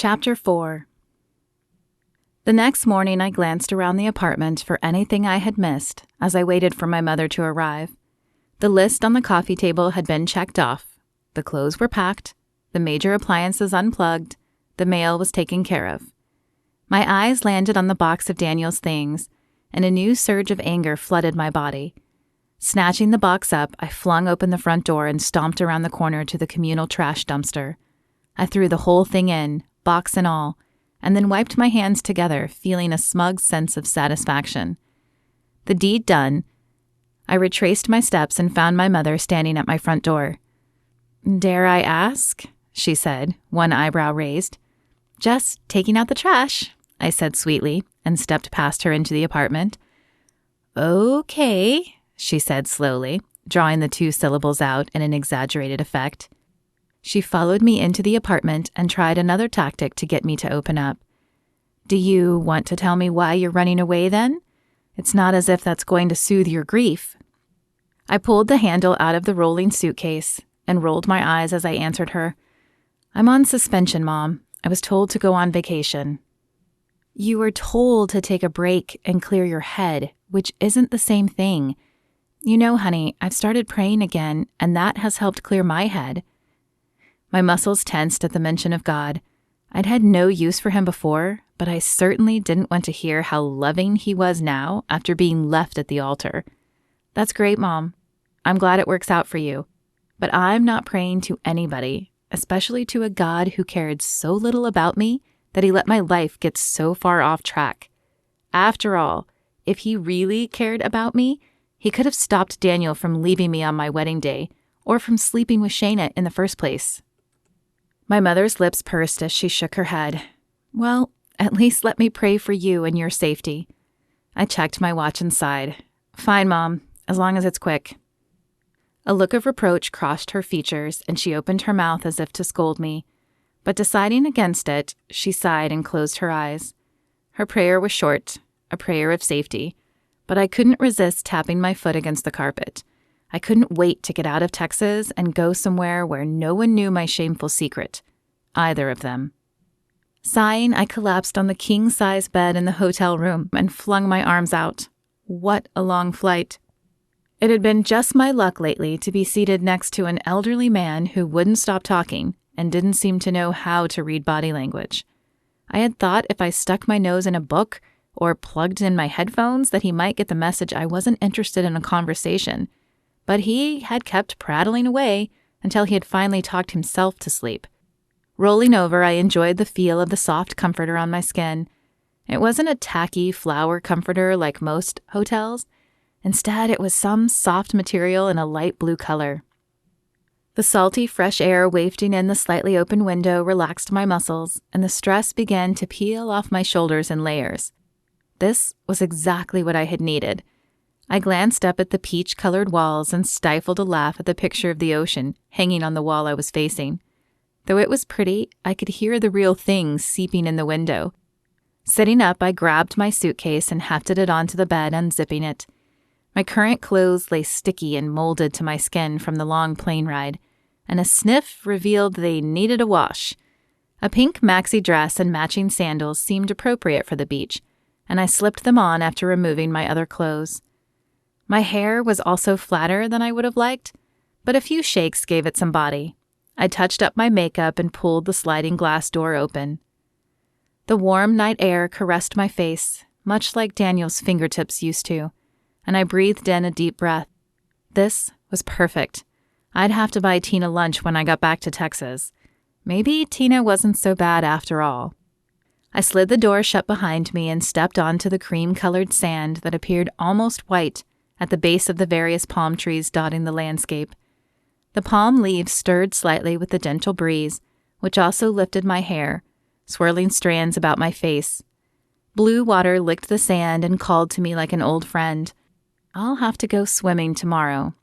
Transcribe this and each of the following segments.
Chapter 4. The next morning, I glanced around the apartment for anything I had missed as I waited for my mother to arrive. The list on the coffee table had been checked off. The clothes were packed, the major appliances unplugged, the mail was taken care of. My eyes landed on the box of Daniel's things, and a new surge of anger flooded my body. Snatching the box up, I flung open the front door and stomped around the corner to the communal trash dumpster. I threw the whole thing in, box and all, and then wiped my hands together, feeling a smug sense of satisfaction. The deed done, I retraced my steps and found my mother standing at my front door. "Dare I ask?" she said, one eyebrow raised. "Just taking out the trash," I said sweetly, and stepped past her into the apartment. "Okay," she said slowly, drawing the two syllables out in an exaggerated effect. She followed me into the apartment and tried another tactic to get me to open up. "Do you want to tell me why you're running away then? It's not as if that's going to soothe your grief." I pulled the handle out of the rolling suitcase and rolled my eyes as I answered her. "I'm on suspension, Mom. I was told to go on vacation." "You were told to take a break and clear your head, which isn't the same thing. You know, honey, I've started praying again, and that has helped clear my head." My muscles tensed at the mention of God. I'd had no use for him before, but I certainly didn't want to hear how loving he was now after being left at the altar. "That's great, Mom. I'm glad it works out for you. But I'm not praying to anybody, especially to a God who cared so little about me that he let my life get so far off track. After all, if he really cared about me, he could have stopped Daniel from leaving me on my wedding day or from sleeping with Shayna in the first place." My mother's lips pursed as she shook her head. "Well, at least let me pray for you and your safety." I checked my watch and sighed. "Fine, Mom, as long as it's quick." A look of reproach crossed her features, and she opened her mouth as if to scold me. But deciding against it, she sighed and closed her eyes. Her prayer was short, a prayer of safety, but I couldn't resist tapping my foot against the carpet. I couldn't wait to get out of Texas and go somewhere where no one knew my shameful secret. Either of them. Sighing, I collapsed on the king-size bed in the hotel room and flung my arms out. What a long flight. It had been just my luck lately to be seated next to an elderly man who wouldn't stop talking and didn't seem to know how to read body language. I had thought if I stuck my nose in a book or plugged in my headphones that he might get the message I wasn't interested in a conversation. But he had kept prattling away until he had finally talked himself to sleep. Rolling over, I enjoyed the feel of the soft comforter on my skin. It wasn't a tacky flower comforter like most hotels. Instead, it was some soft material in a light blue color. The salty, fresh air wafting in the slightly open window relaxed my muscles, and the stress began to peel off my shoulders in layers. This was exactly what I had needed. I glanced up at the peach-colored walls and stifled a laugh at the picture of the ocean hanging on the wall I was facing. Though it was pretty, I could hear the real thing seeping in the window. Sitting up, I grabbed my suitcase and hefted it onto the bed, unzipping it. My current clothes lay sticky and molded to my skin from the long plane ride, and a sniff revealed they needed a wash. A pink maxi dress and matching sandals seemed appropriate for the beach, and I slipped them on after removing my other clothes. My hair was also flatter than I would have liked, but a few shakes gave it some body. I touched up my makeup and pulled the sliding glass door open. The warm night air caressed my face, much like Daniel's fingertips used to, and I breathed in a deep breath. This was perfect. I'd have to buy Tina lunch when I got back to Texas. Maybe Tina wasn't so bad after all. I slid the door shut behind me and stepped onto the cream-colored sand that appeared almost white at the base of the various palm trees dotting the landscape. The palm leaves stirred slightly with the gentle breeze, which also lifted my hair, swirling strands about my face. Blue water licked the sand and called to me like an old friend. I'll have to go swimming tomorrow.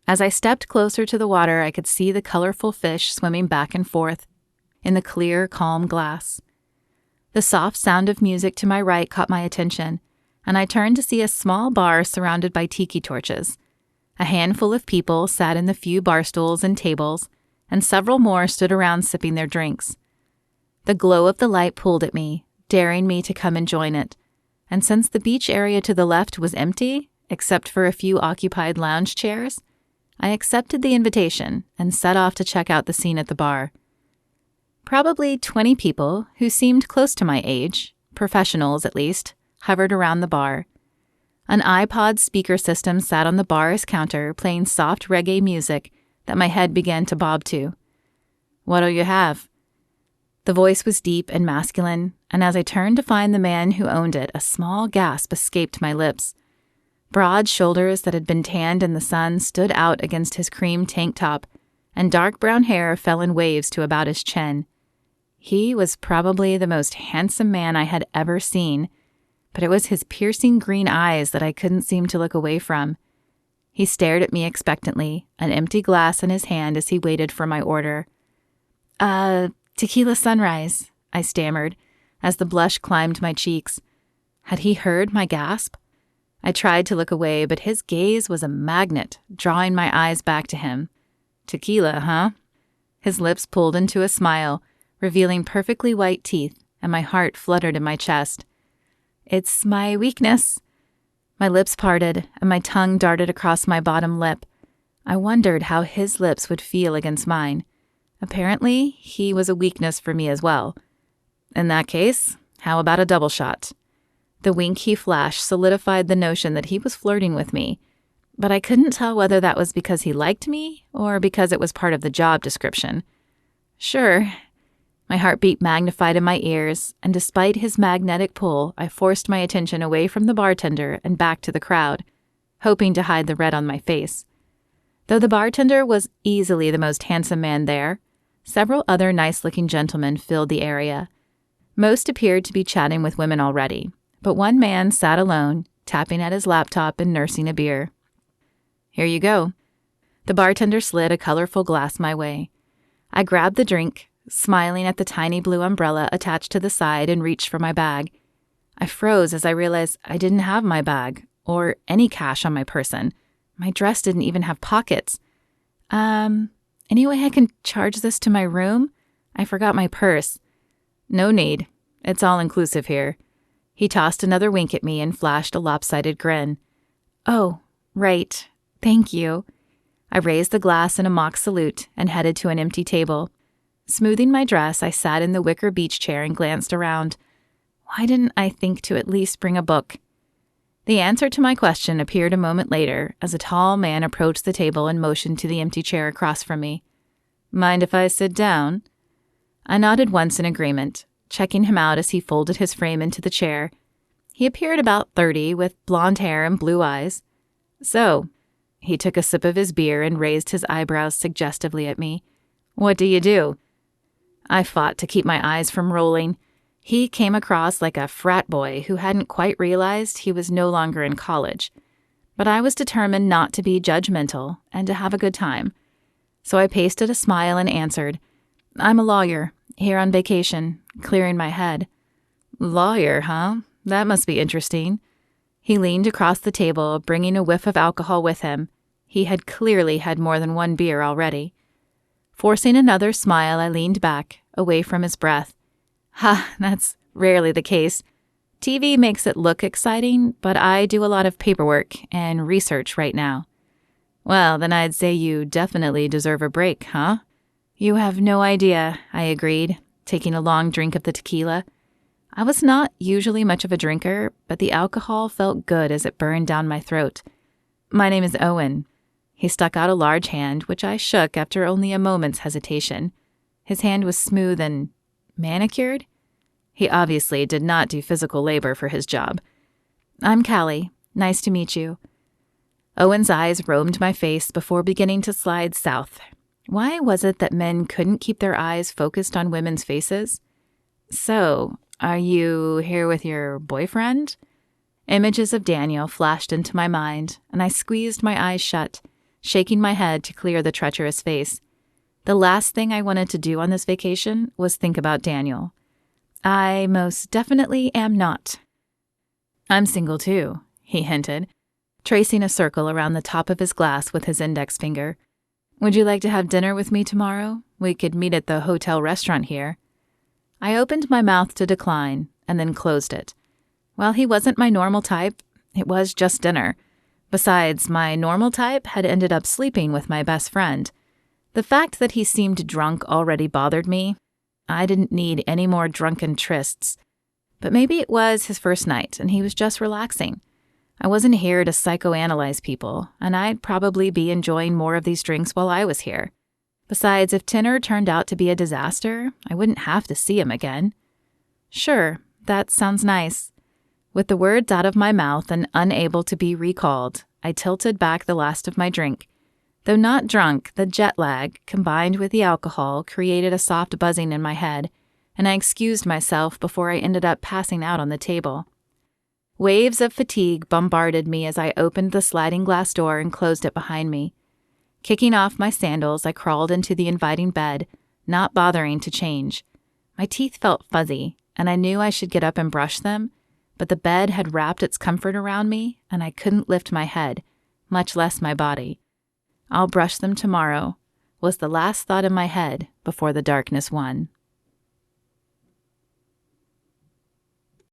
As I stepped closer to the water, I could see the colorful fish swimming back and forth in the clear, calm glass. The soft sound of music to my right caught my attention, and I turned to see a small bar surrounded by tiki torches. A handful of people sat in the few bar stools and tables, and several more stood around sipping their drinks. The glow of the light pulled at me, daring me to come and join it. And since the beach area to the left was empty, except for a few occupied lounge chairs, I accepted the invitation and set off to check out the scene at the bar. Probably 20 people, who seemed close to my age, professionals at least, hovered around the bar. An iPod speaker system sat on the bar's counter playing soft reggae music that my head began to bob to. "What'll you have?" The voice was deep and masculine, and as I turned to find the man who owned it, a small gasp escaped my lips. Broad shoulders that had been tanned in the sun stood out against his cream tank top, and dark brown hair fell in waves to about his chin. He was probably the most handsome man I had ever seen, but it was his piercing green eyes that I couldn't seem to look away from. He stared at me expectantly, an empty glass in his hand as he waited for my order. Tequila sunrise," I stammered, as the blush climbed my cheeks. Had he heard my gasp? I tried to look away, but his gaze was a magnet, drawing my eyes back to him. "Tequila, huh?" His lips pulled into a smile, revealing perfectly white teeth, and my heart fluttered in my chest. "It's my weakness." My lips parted, and my tongue darted across my bottom lip. I wondered how his lips would feel against mine. Apparently, he was a weakness for me as well. In that case, how about a double shot? The wink he flashed solidified the notion that he was flirting with me, but I couldn't tell whether that was because he liked me or because it was part of the job description. "Sure." My heartbeat magnified in my ears, and despite his magnetic pull, I forced my attention away from the bartender and back to the crowd, hoping to hide the red on my face. Though the bartender was easily the most handsome man there, several other nice-looking gentlemen filled the area. Most appeared to be chatting with women already, but one man sat alone, tapping at his laptop and nursing a beer. "Here you go." The bartender slid a colorful glass my way. I grabbed the drink, smiling at the tiny blue umbrella attached to the side, and reached for my bag. I froze as I realized I didn't have my bag, or any cash on my person. My dress didn't even have pockets. Any way I can charge this to my room? I forgot my purse." "No need. It's all inclusive here." He tossed another wink at me and flashed a lopsided grin. "Oh, right. Thank you." I raised the glass in a mock salute and headed to an empty table. Smoothing my dress, I sat in the wicker beach chair and glanced around. Why didn't I think to at least bring a book? The answer to my question appeared a moment later as a tall man approached the table and motioned to the empty chair across from me. "Mind if I sit down?" I nodded once in agreement, checking him out as he folded his frame into the chair. He appeared about 30, with blonde hair and blue eyes. "So," he took a sip of his beer and raised his eyebrows suggestively at me. "What do you do?" I fought to keep my eyes from rolling. He came across like a frat boy who hadn't quite realized he was no longer in college. But I was determined not to be judgmental and to have a good time. So I pasted a smile and answered, "I'm a lawyer, here on vacation, clearing my head." "Lawyer, huh? That must be interesting." He leaned across the table, bringing a whiff of alcohol with him. He had clearly had more than one beer already. Forcing another smile, I leaned back, away from his breath. "Ha, that's rarely the case. TV makes it look exciting, but I do a lot of paperwork and research right now." "Well, then I'd say you definitely deserve a break, huh?" "You have no idea," I agreed, taking a long drink of the tequila. I was not usually much of a drinker, but the alcohol felt good as it burned down my throat. "My name is Owen." He stuck out a large hand, which I shook after only a moment's hesitation. His hand was smooth and manicured. He obviously did not do physical labor for his job. "I'm Callie. Nice to meet you." Owen's eyes roamed my face before beginning to slide south. Why was it that men couldn't keep their eyes focused on women's faces? "So, are you here with your boyfriend?" Images of Daniel flashed into my mind, and I squeezed my eyes shut, shaking my head to clear the treacherous face. The last thing I wanted to do on this vacation was think about Daniel. "I most definitely am not." "I'm single too," he hinted, tracing a circle around the top of his glass with his index finger. "Would you like to have dinner with me tomorrow? We could meet at the hotel restaurant here." I opened my mouth to decline and then closed it. While he wasn't my normal type, it was just dinner. Besides, my normal type had ended up sleeping with my best friend. The fact that he seemed drunk already bothered me. I didn't need any more drunken trysts. But maybe it was his first night and he was just relaxing. I wasn't here to psychoanalyze people, and I'd probably be enjoying more of these drinks while I was here. Besides, if dinner turned out to be a disaster, I wouldn't have to see him again. Sure, that sounds nice. With the words out of my mouth and unable to be recalled, I tilted back the last of my drink. Though not drunk, the jet lag, combined with the alcohol, created a soft buzzing in my head, and I excused myself before I ended up passing out on the table. Waves of fatigue bombarded me as I opened the sliding glass door and closed it behind me. Kicking off my sandals, I crawled into the inviting bed, not bothering to change. My teeth felt fuzzy, and I knew I should get up and brush them, but the bed had wrapped its comfort around me, and I couldn't lift my head, much less my body. "I'll brush them tomorrow," was the last thought in my head before the darkness won.